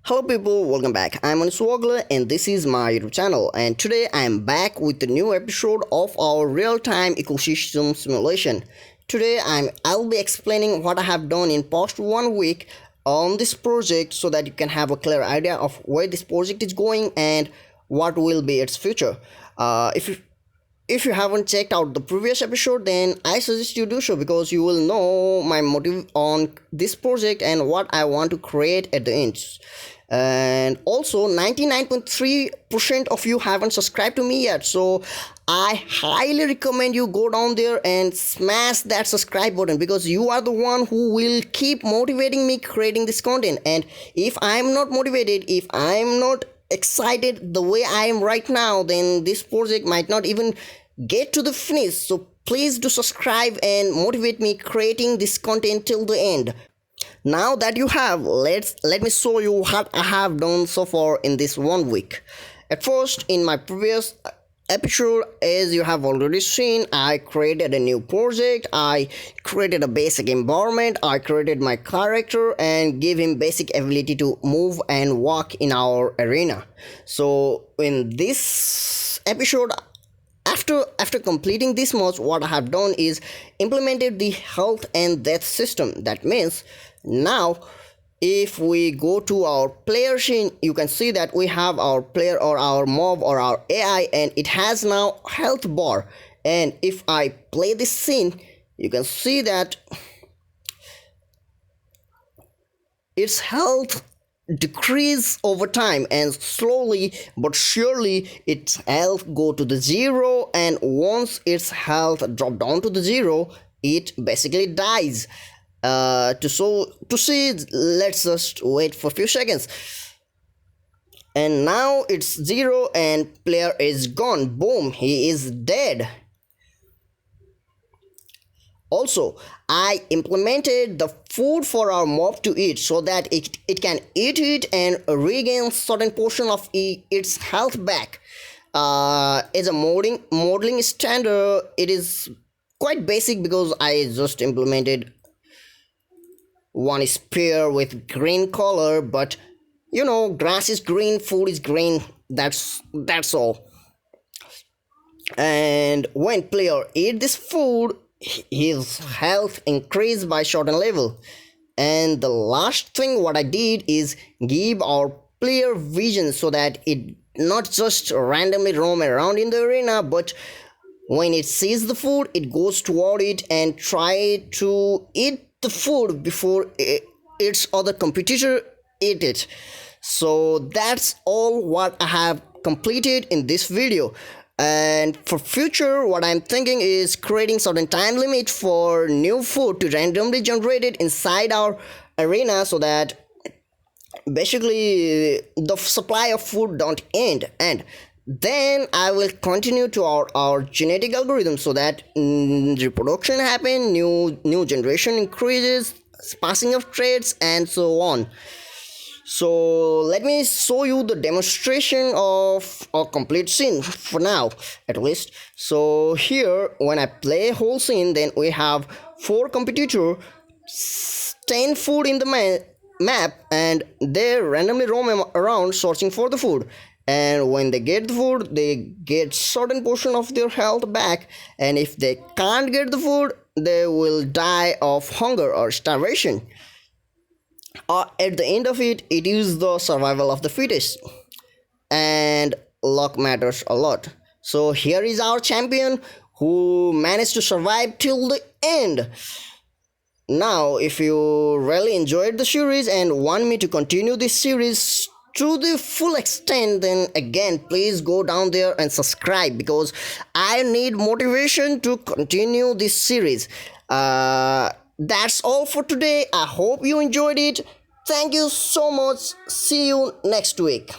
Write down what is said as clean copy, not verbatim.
Hello people, welcome back. I'm Aniswagla and this is my YouTube channel, and today I am back with a new episode of our real-time ecosystem simulation. Today I'll be explaining what I have done in past 1 week on this project so that you can have a clear idea of where this project is going and what will be its future. If you haven't checked out the previous episode, then I suggest you do so because you will know my motive on this project and what I want to create at the end. And also 99.3% of you haven't subscribed to me yet, so I highly recommend you go down there and smash that subscribe button because you are the one who will keep motivating me creating this content. And if I'm not motivated, if I'm not excited the way I am right now, then this project might not even get to the finish. So please do subscribe and motivate me creating this content till the end. Now that you have, let me show you what I have done so far in this 1 week. At first, in my previous episode, as you have already seen, I created a new project. I created a basic environment. I created my character and gave him basic ability to move and walk in our arena. So in this episode, after completing this much, what I have done is implemented the health and death system. That means now if we go to our player scene, you can see that we have our player or our mob or our AI, and it has now health bar. And if I play this scene, you can see that its health decrease over time, and slowly but surely its health go to the zero, and once its health drop down to the zero, it basically dies. To see, let's just wait for a few seconds. And now it's zero and player is gone. Boom, he is dead. Also, I implemented the food for our mob to eat so that it can eat it and regain certain portion of its health back. As a modeling standard, it is quite basic because I just implemented one spear with green color, but you know, grass is green, food is green. That's all. And when player eat this food, his health increased by certain level. And the last thing what I did is give our player vision so that it not just randomly roam around in the arena, but when it sees the food, it goes toward it and try to eat the food before its other competitor eat it. So that's all what I have completed in this video. And for future, what I'm thinking is creating certain time limit for new food to randomly generated inside our arena so that basically the supply of food don't end. And then I will continue to our genetic algorithm so that reproduction happen, new generation increases, passing of traits, and so on. So let me show you the demonstration of a complete scene for now, at least. So here, when I play whole scene, then we have 4 competitor, 10 food in the map, and they randomly roam around searching for the food. And when they get the food, they get certain portion of their health back, and if they can't get the food, they will die of hunger or starvation. At the end of it, it is the survival of the fittest, and luck matters a lot. So here is our champion who managed to survive till the end. Now, if you really enjoyed the series and want me to continue this series to the full extent, then again please go down there and subscribe because I need motivation to continue this series. That's all for today. I hope you enjoyed it. Thank you so much. See you next week.